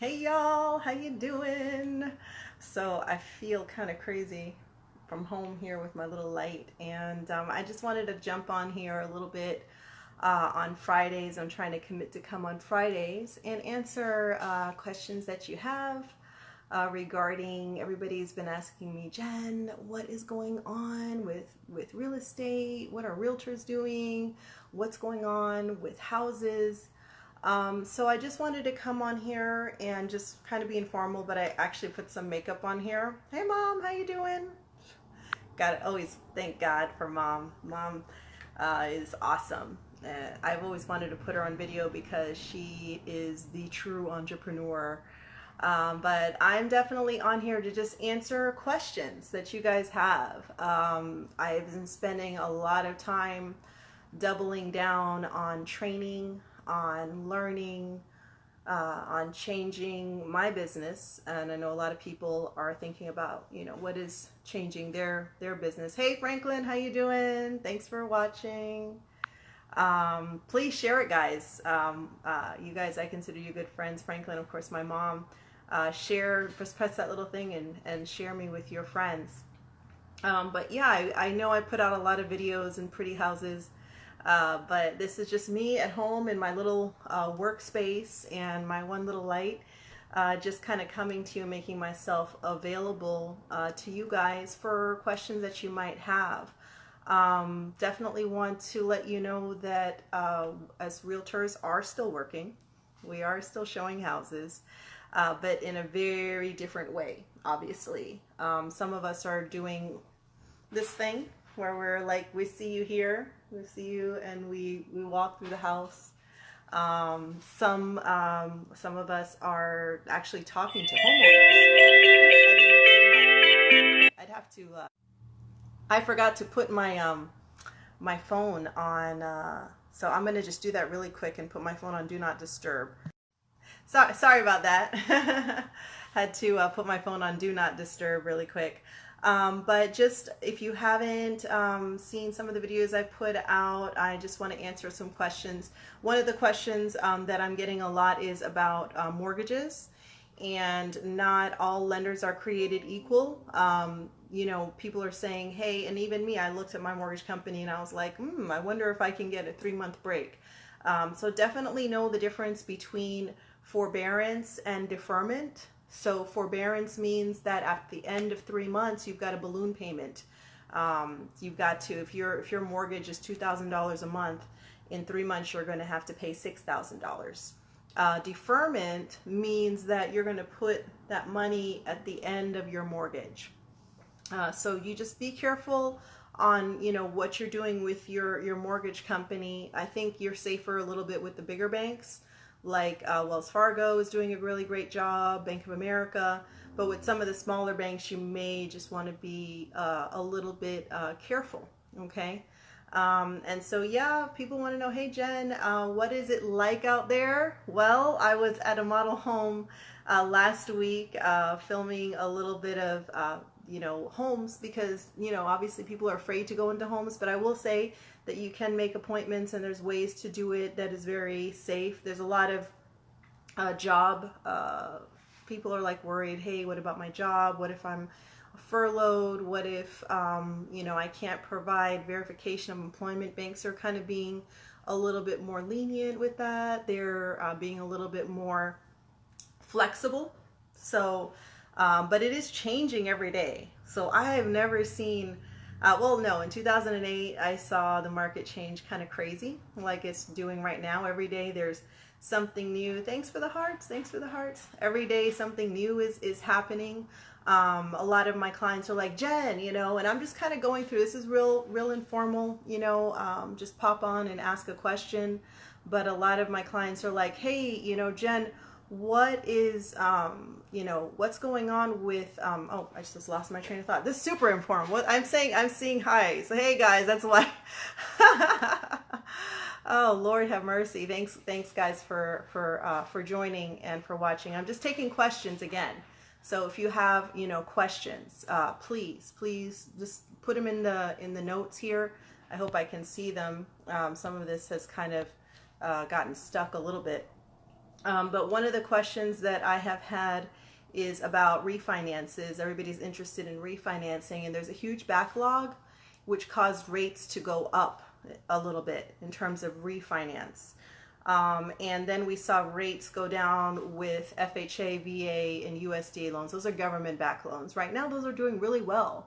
Hey y'all, how you doing? So I feel kind of crazy from home here with my little light, and I just wanted to jump on here a little bit on Fridays. I'm trying to commit to come on Fridays and answer questions that you have regarding. Everybody's been asking me, Jen, what is going on with real estate? What are realtors doing? What's going on with houses? So I just wanted to come on here and just kind of be informal, but I actually put some makeup on here. Hey mom, how you doing? Gotta always thank God for mom. Mom is awesome. I've always wanted to put her on video because she is the true entrepreneur. But I'm definitely on here to just answer questions that you guys have. I've been spending a lot of time doubling down on training, on learning, on changing my business. And I know a lot of people are thinking about, what is changing their business. Hey Franklin, how you doing? Thanks for watching. Please share it, guys. You guys, I consider you good friends. Franklin, of course, my mom. Share, just press that little thing and share me with your friends. But yeah, I know I put out a lot of videos in pretty houses. But this is just me at home in my little workspace and my one little light, just kind of coming to you, making myself available to you guys for questions that you might have. Definitely want to let you know that as realtors are still working, we are still showing houses, but in a very different way, obviously. Some of us are doing this thing where we're like, we see you here, we see you, and we walk through the house. Some of us are actually talking to homeowners. I'd have to. I forgot to put my phone on, so I'm gonna just do that really quick and put my phone on Do Not Disturb. Sorry about that. Had to put my phone on Do Not Disturb really quick. But just if you haven't seen some of the videos I put out, I just want to answer some questions. One of the questions that I'm getting a lot is about mortgages, and not all lenders are created equal. People are saying, hey, and even me, I looked at my mortgage company and I was like, I wonder if I can get a 3-month break. So definitely know the difference between forbearance and deferment. So forbearance means that at the end of 3 months, you've got a balloon payment. You've got to, if your mortgage is $2,000 a month, in 3 months, you're going to have to pay $6,000. Deferment means that you're going to put that money at the end of your mortgage. So you just be careful on, what you're doing with your mortgage company. I think you're safer a little bit with the bigger banks. Like Wells Fargo is doing a really great job, Bank of America, but with some of the smaller banks, you may just want to be a little bit careful, okay? And so, yeah, people want to know, hey, Jen, what is it like out there? Well, I was at a model home last week filming a little bit of, homes because, obviously people are afraid to go into homes, but I will say that you can make appointments and there's ways to do it that is very safe. There's a lot of people are like worried, hey, what about my job? What if I'm furloughed? What if, I can't provide verification of employment? Banks are kind of being a little bit more lenient with that. They're being a little bit more flexible. So, but it is changing every day. So I have never seen, in 2008, I saw the market change kind of crazy, like it's doing right now. Every day there's something new. Thanks for the hearts. Thanks for the hearts. Every day something new is happening. A lot of my clients are like, Jen, and I'm just kind of going through, this is real informal, just pop on and ask a question. But a lot of my clients are like, hey, Jen, what is, what's going on with, I just lost my train of thought. This is super informal. What I'm seeing hi. So, hey guys, that's why. Oh, Lord have mercy. Thanks guys for joining and for watching. I'm just taking questions again. So if you have, questions, please just put them in the notes here. I hope I can see them. Some of this has kind of gotten stuck a little bit. But one of the questions that I have had is about refinances. Everybody's interested in refinancing, and there's a huge backlog, which caused rates to go up a little bit in terms of refinance. And then we saw rates go down with FHA, VA, and USDA loans. Those are government-backed loans. Right now, those are doing really well.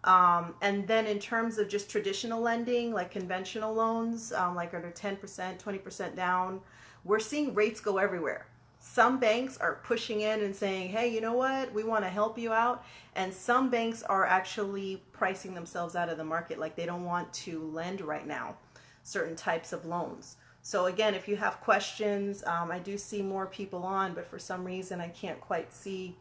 And then in terms of just traditional lending, like conventional loans, like under 10%, 20% down, we're seeing rates go everywhere. Some banks are pushing in and saying, hey, you know what, we want to help you out. And some banks are actually pricing themselves out of the market, like they don't want to lend right now certain types of loans. So again, if you have questions, I do see more people on, but for some reason I can't quite see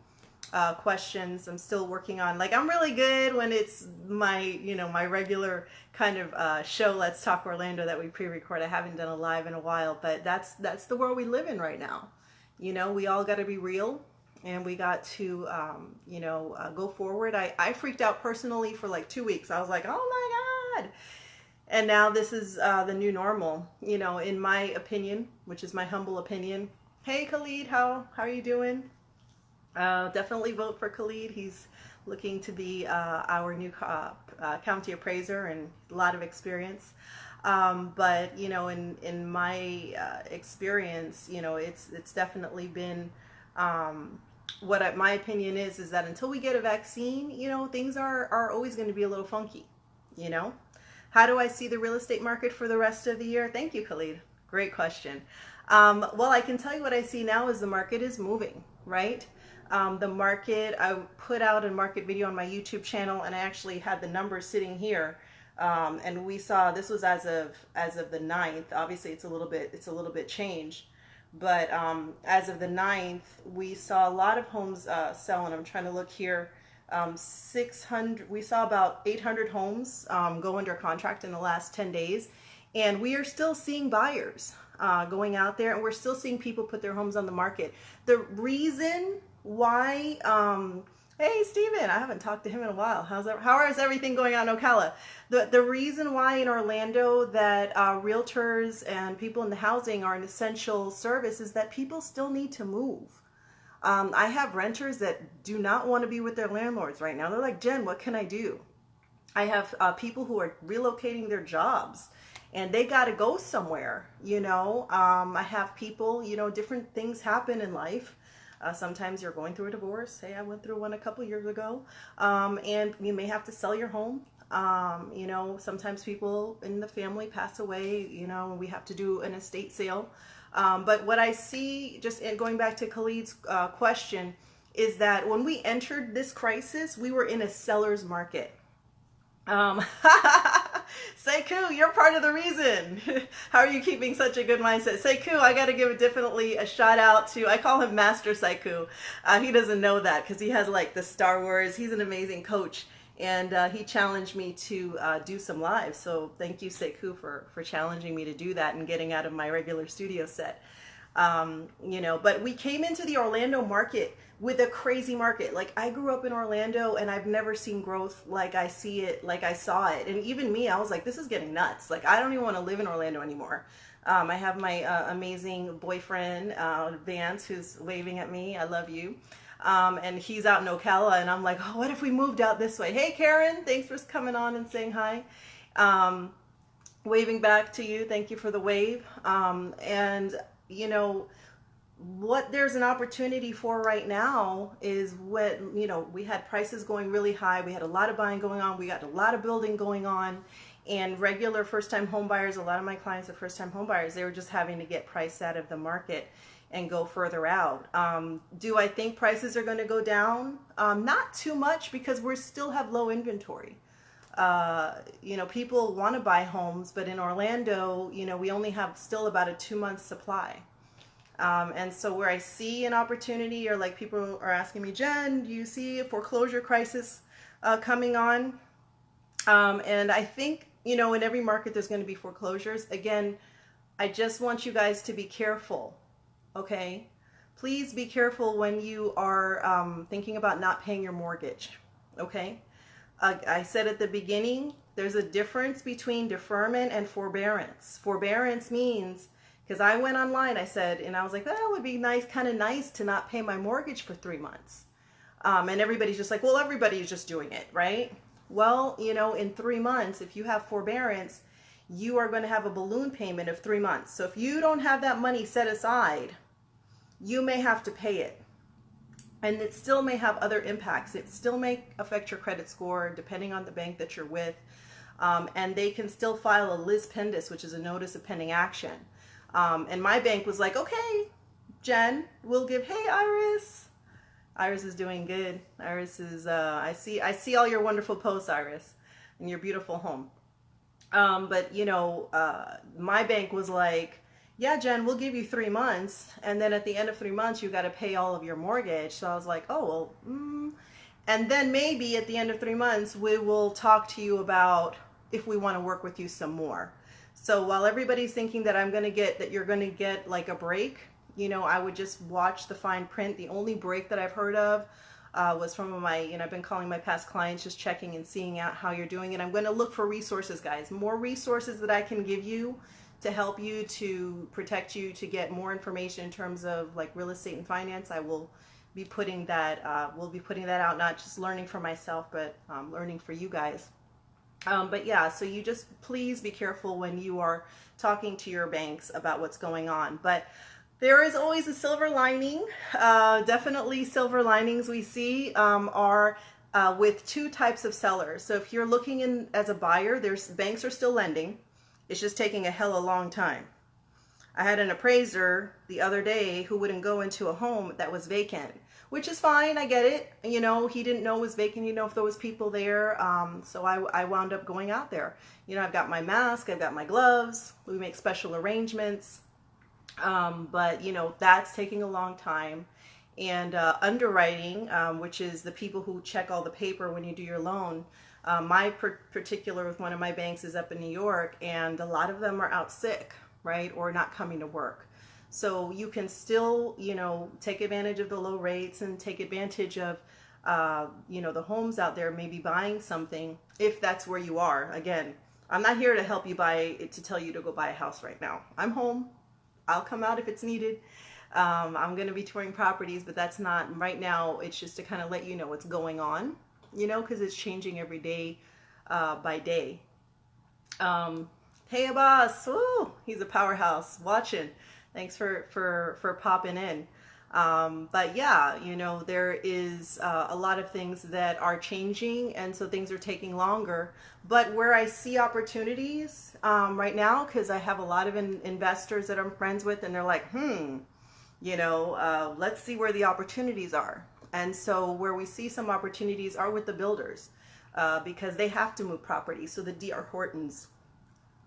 questions. I'm still working on, like, I'm really good when it's my, my regular kind of show, Let's Talk Orlando, that we pre-record. I haven't done a live in a while, but that's the world we live in right now. We all got to be real, and we got to, go forward. I freaked out personally for like 2 weeks. I was like, oh my God. And now this is the new normal, in my opinion, which is my humble opinion. Hey, Khalid, how are you doing? Definitely vote for Khalid. He's looking to be our new county appraiser, and a lot of experience. But in my experience, it's definitely been my opinion is that until we get a vaccine, things are always going to be a little funky. How do I see the real estate market for the rest of the year? Thank you, Khalid. Great question. Well, I can tell you what I see now is the market is moving, right? The market, I put out a market video on my YouTube channel, and I actually had the numbers sitting here. And we saw, this was as of the 9th. Obviously it's a little bit changed, but as of the 9th, we saw a lot of homes selling. I'm trying to look here. 600, we saw about 800 homes go under contract in the last 10 days, and we are still seeing buyers going out there, and we're still seeing people put their homes on the market. The reason why, hey Steven, I haven't talked to him in a while. How is everything going on in Ocala? The reason why in Orlando that realtors and people in the housing are an essential service is that people still need to move. I have renters that do not want to be with their landlords right now. They're like, Jen, what can I do? I have people who are relocating their jobs, and they got to go somewhere. I have people, different things happen in life. Sometimes you're going through a divorce. Hey, I went through one a couple years ago. And you may have to sell your home. Sometimes people in the family pass away, we have to do an estate sale. But what I see, just going back to Khalid's question, is that when we entered this crisis, we were in a seller's market. Sekou, you're part of the reason. How are you keeping such a good mindset? Sekou, I got to give definitely a shout out to, I call him Master Sekou. He doesn't know that because he has like the Star Wars. He's an amazing coach, and he challenged me to do some lives. So thank you, Sekou, for challenging me to do that and getting out of my regular studio set. But we came into the Orlando market with a crazy market. Like, I grew up in Orlando, and I've never seen growth like I saw it. And even me, I was like, this is getting nuts. Like, I don't even want to live in Orlando anymore. I have my amazing boyfriend, Vance, who's waving at me. I love you. And he's out in Ocala, and I'm like, oh, what if we moved out this way? Hey, Karen, thanks for coming on and saying hi. Waving back to you. Thank you for the wave. What there's an opportunity for right now is when, we had prices going really high. We had a lot of buying going on. We got a lot of building going on, and regular first-time home buyers, a lot of my clients are first-time home buyers. They were just having to get priced out of the market and go further out. Do I think prices are going to go down? Not too much, because we still have low inventory. People want to buy homes, but in Orlando, we only have still about a 2-month supply. And so where I see an opportunity, or like people are asking me, Jen, do you see a foreclosure crisis coming on? And I think, in every market there's going to be foreclosures. Again, I just want you guys to be careful, okay? Please be careful when you are thinking about not paying your mortgage, okay? I said at the beginning, there's a difference between deferment and forbearance. Forbearance means Because I went online, I said, and I was like, oh, it would be nice, kind of nice to not pay my mortgage for 3 months. And everybody's just like, well, everybody's just doing it, right? Well, in 3 months, if you have forbearance, you are going to have a balloon payment of 3 months. So if you don't have that money set aside, you may have to pay it. And it still may have other impacts. It still may affect your credit score depending on the bank that you're with. And they can still file a lis pendis, which is a notice of pending action. And my bank was like, okay, Jen, we'll give, hey, Iris. Iris is doing good. Iris is, I see all your wonderful posts, Iris, and your beautiful home. But my bank was like, yeah, Jen, we'll give you 3 months. And then at the end of 3 months, you got to pay all of your mortgage. So I was like, oh, well, And then maybe at the end of 3 months, we will talk to you about if we want to work with you some more. So while everybody's thinking that you're going to get like a break, I would just watch the fine print. The only break that I've heard of was from I've been calling my past clients, just checking and seeing out how you're doing. And I'm going to look for resources, guys, more resources that I can give you to help you, to protect you, to get more information in terms of like real estate and finance. I will be putting that, we'll be putting that out, not just learning for myself, but learning for you guys. But yeah, so you just please be careful when you are talking to your banks about what's going on. But there is always a silver lining. Definitely silver linings we see are with two types of sellers. So if you're looking in as a buyer, banks are still lending. It's just taking a hella long time. I had an appraiser the other day who wouldn't go into a home that was vacant, which is fine. I get it. He didn't know it was vacant, if there was people there. So I wound up going out there. I've got my mask, I've got my gloves. We make special arrangements. But that's taking a long time. And underwriting, which is the people who check all the paper when you do your loan. My particular with one of my banks is up in New York, and a lot of them are out sick, right? Or not coming to work. So you can still, take advantage of the low rates and take advantage of, the homes out there, maybe buying something if that's where you are. Again, I'm not here to help you to tell you to go buy a house right now. I'm home. I'll come out if it's needed. I'm going to be touring properties, but that's not right now. It's just to kind of let you know what's going on, because it's changing every day by day. Hey, Abbas. Woo, he's a powerhouse. Watching. Thanks for popping in. But yeah, there is a lot of things that are changing, and so things are taking longer. But where I see opportunities right now, because I have a lot of investors that I'm friends with, and they're like, let's see where the opportunities are. And so where we see some opportunities are with the builders, because they have to move properties. So the D.R. Hortons,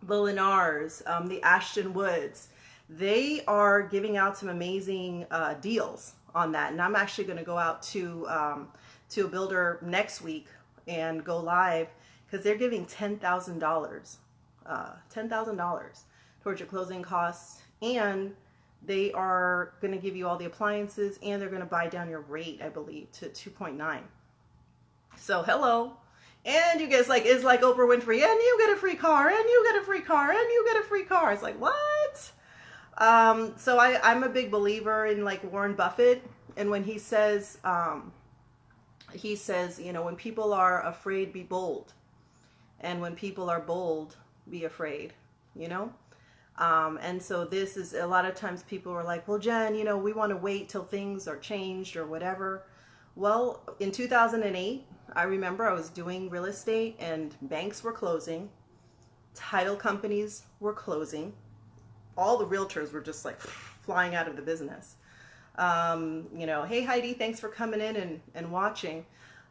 the Lennars, the Ashton Woods, they are giving out some amazing deals on that. And I'm actually going to go out to a builder next week and go live, because they're giving $10,000 towards your closing costs, and they are going to give you all the appliances, and they're going to buy down your rate, I believe, to 2.9. So hello. And you guys it's like Oprah Winfrey, and you get a free car, and you get a free car, and you get a free car. It's like, what? So I'm a big believer in like Warren Buffett, and when he says, when people are afraid, be bold. And when people are bold, be afraid, and so this is a lot of times people are like, well, Jen, we want to wait till things are changed or whatever. Well, in 2008, I remember I was doing real estate and banks were closing. Title companies were closing. All the realtors were just like flying out of the business. Hey Heidi, thanks for coming in and watching.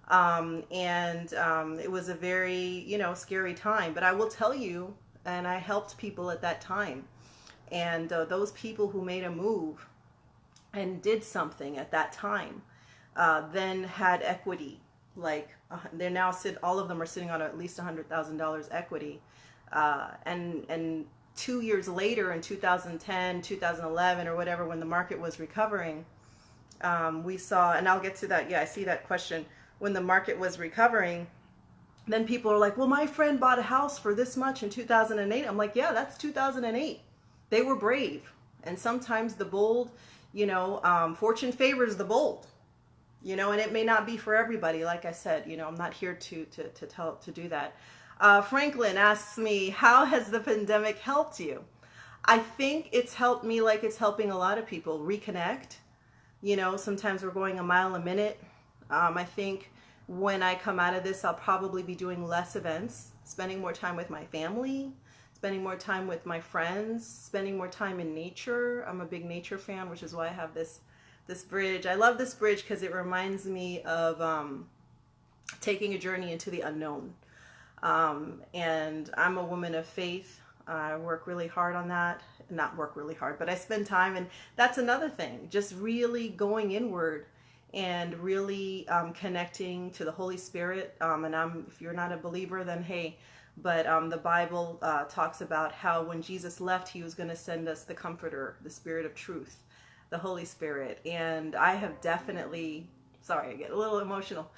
It was a very, scary time, but I will tell you, and I helped people at that time. And those people who made a move and did something at that time, then had equity. Like they're now all of them are sitting on at least $100,000 equity. And 2 years later in 2010, 2011 or whatever, when the market was recovering, we saw, and I'll get to that. Yeah, I see that question. When the market was recovering, then people are like, well, my friend bought a house for this much in 2008. I'm like, yeah, that's 2008. They were brave. And sometimes the bold, fortune favors the bold, and it may not be for everybody. Like I said, I'm not here to do that. Franklin asks me, how has the pandemic helped you? I think it's helped me like it's helping a lot of people reconnect. Sometimes we're going a mile a minute. I think when I come out of this, I'll probably be doing less events, spending more time with my family, spending more time with my friends, spending more time in nature. I'm a big nature fan, which is why I have this bridge. I love this bridge because it reminds me of taking a journey into the unknown. And I'm a woman of faith. I work really hard on that. Not work really hard, but I spend time, and that's another thing. Just really going inward and really connecting to the Holy Spirit. And if you're not a believer, then hey, but the Bible talks about how when Jesus left, he was going to send us the Comforter, the Spirit of Truth, the Holy Spirit. And I have definitely, sorry, I get a little emotional,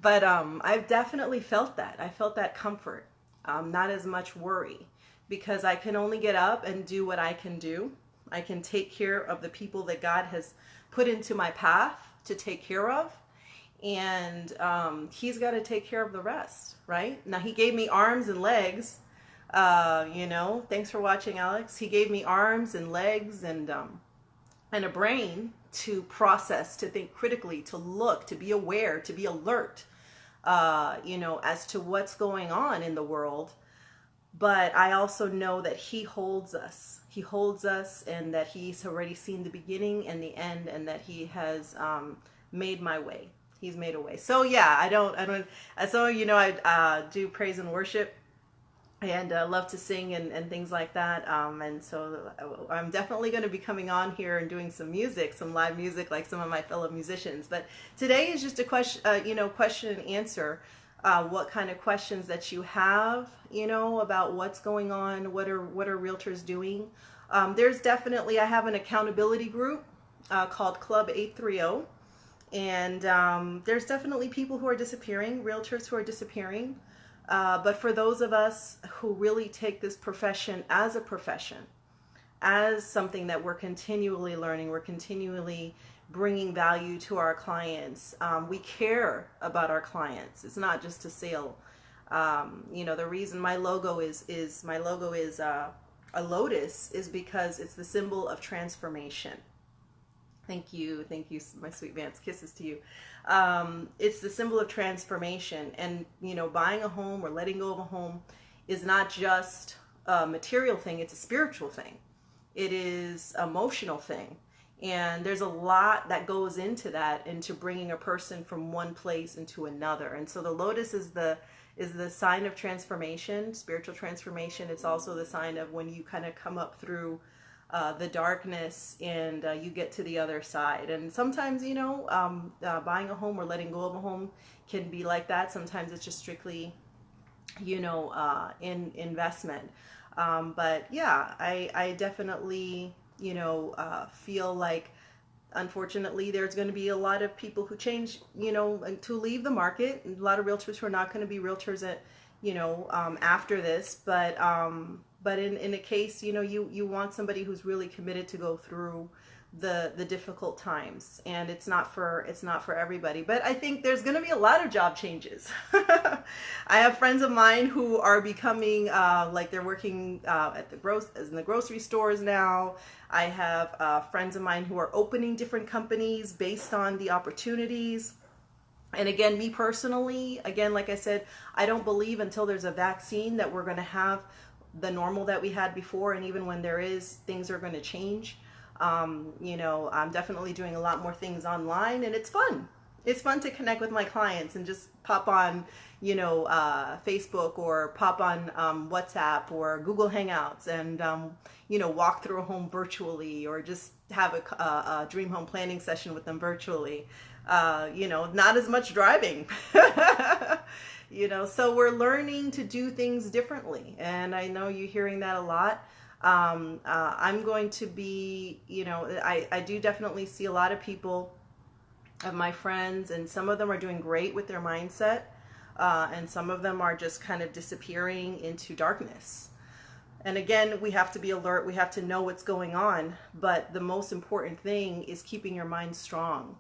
but I've definitely felt that. I felt that comfort, not as much worry, because I can only get up and do what I can do. I can take care of the people that God has put into my path to take care of. And he's got to take care of the rest, right? Now, he gave me arms and legs, thanks for watching, Alex. He gave me arms and legs and a brain to process, to think critically, to look, to be aware, to be alert, as to what's going on in the world. But I also know that he holds us. He holds us, and that he's already seen the beginning and the end, and that he has made my way. He's made a way. So yeah, I do praise and worship, and love to sing and things like that. And so I'm definitely going to be coming on here and doing some music, some live music, like some of my fellow musicians. But today is just a question, question and answer. What kind of questions that you have, about what's going on, what are realtors doing. There's definitely, I have an accountability group called Club 830, and there's definitely people who are disappearing, realtors who are disappearing. But for those of us who really take this profession, as something that we're continually learning, we're continually bringing value to our clients. We care about our clients. It's not just a sale. The reason my logo is a lotus is because it's the symbol of transformation. Thank you, my sweet Vance. Kisses to you. It's the symbol of transformation, and buying a home or letting go of a home is not just a material thing. It's a spiritual thing. It is an emotional thing. And there's a lot that goes into that, into bringing a person from one place into another. And so the lotus is the sign of transformation, spiritual transformation. It's also the sign of when you kind of come up through the darkness and you get to the other side. And sometimes, buying a home or letting go of a home can be like that. Sometimes it's just strictly, in investment. But yeah, I definitely feel like, unfortunately, there's going to be a lot of people who change, to leave the market. A lot of realtors who are not going to be realtors at, after this. But in a case, you want somebody who's really committed to go through the difficult times, and it's not for everybody. But I think there's going to be a lot of job changes. I have friends of mine who are becoming like they're working in the grocery stores now. I have friends of mine who are opening different companies based on the opportunities. And again, me personally, like I said, I don't believe until there's a vaccine that we're going to have the normal that we had before. And even when there is, things are going to change. I'm definitely doing a lot more things online, and it's fun. It's fun to connect with my clients and just pop on, Facebook, or pop on WhatsApp or Google Hangouts, and, walk through a home virtually, or just have a dream home planning session with them virtually. Not as much driving, so we're learning to do things differently. And I know you're hearing that a lot. I'm going to be, I do definitely see a lot of people, of my friends, and some of them are doing great with their mindset, and some of them are just kind of disappearing into darkness. And again, we have to be alert. We have to know what's going on. But the most important thing is keeping your mind strong.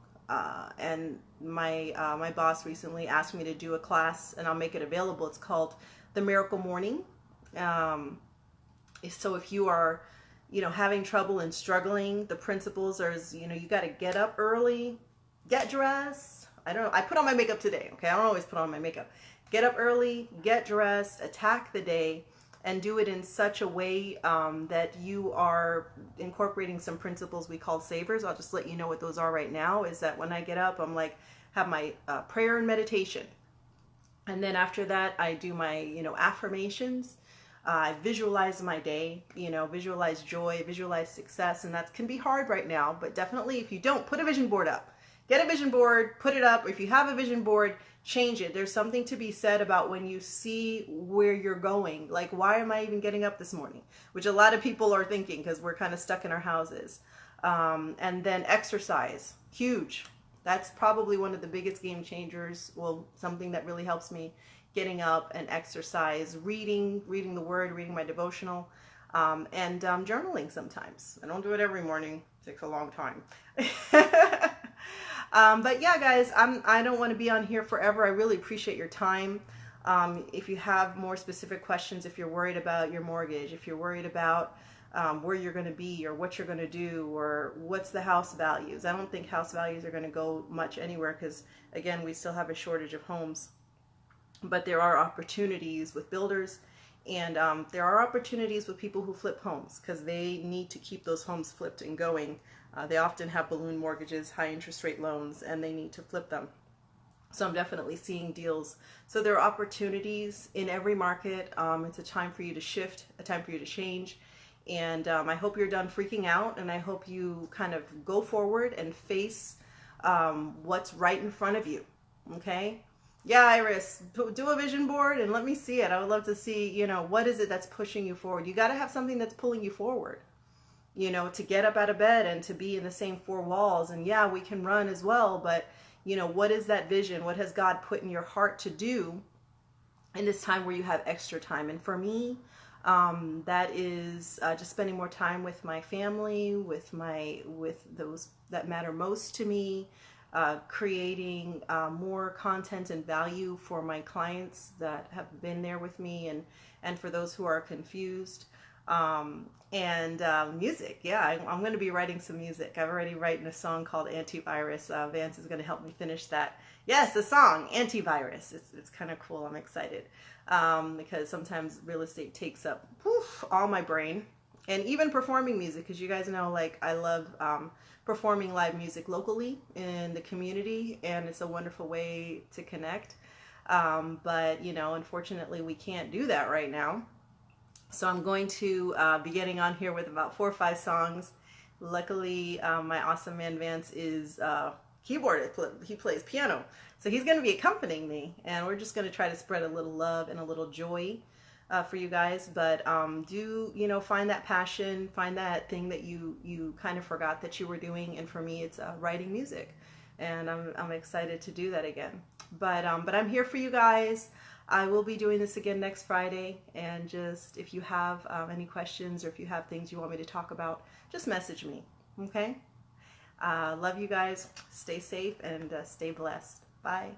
And my boss recently asked me to do a class, and I'll make it available. It's called The Miracle Morning. Um, so if you are, having trouble and struggling, the principles are, you got to get up early, get dressed. I put on my makeup today. Okay, I don't always put on my makeup. Get up early, get dressed, attack the day, and do it in such a way that you are incorporating some principles we call savers. I'll just let you know what those are right now. Is that when I get up, I'm like, have my prayer and meditation. And then after that, I do my, affirmations. I visualize my day, visualize joy, visualize success. And that can be hard right now, but definitely if you don't, put a vision board up. Get a vision board, put it up. If you have a vision board, change it. There's something to be said about when you see where you're going. Like, why am I even getting up this morning? Which a lot of people are thinking because we're kind of stuck in our houses. And then exercise, huge. That's probably one of the biggest game changers. Well, something that really helps me, getting up and exercise, reading the word, reading my devotional, and journaling sometimes. I don't do it every morning. It takes a long time. But yeah, guys, I don't want to be on here forever. I really appreciate your time. If you have more specific questions, if you're worried about your mortgage, if you're worried about where you're going to be or what you're going to do or what's the house values. I don't think house values are going to go much anywhere because, again, we still have a shortage of homes. But there are opportunities with builders, and there are opportunities with people who flip homes because they need to keep those homes flipped and going. They often have balloon mortgages, high interest rate loans, and they need to flip them. So I'm definitely seeing deals. So there are opportunities in every market. It's a time for you to shift, a time for you to change. And I hope you're done freaking out, and I hope you kind of go forward and face what's right in front of you. Okay? Yeah, Iris, do a vision board and let me see it. I would love to see, what is it that's pushing you forward? You got to have something that's pulling you forward, to get up out of bed and to be in the same four walls. And yeah, we can run as well, but, what is that vision? What has God put in your heart to do in this time where you have extra time? And for me, that is just spending more time with my family, with those that matter most to me, creating more content and value for my clients that have been there with me, and for those who are confused. And music, yeah, I'm going to be writing some music. I've already written a song called Antivirus. Vance is going to help me finish that. Yes, the song Antivirus. It's kind of cool. I'm excited because sometimes real estate takes up all my brain, and even performing music, because you guys know, like, I love performing live music locally in the community, and it's a wonderful way to connect. But unfortunately, we can't do that right now. So I'm going to be getting on here with about 4 or 5 songs. Luckily, my awesome man Vance is keyboardist. He plays piano. So he's going to be accompanying me, and we're just going to try to spread a little love and a little joy for you guys. But do, find that passion, find that thing that you kind of forgot that you were doing. And for me, it's writing music. And I'm excited to do that again. But I'm here for you guys. I will be doing this again next Friday, and just if you have any questions or if you have things you want me to talk about, just message me, okay? Love you guys. Stay safe and stay blessed. Bye.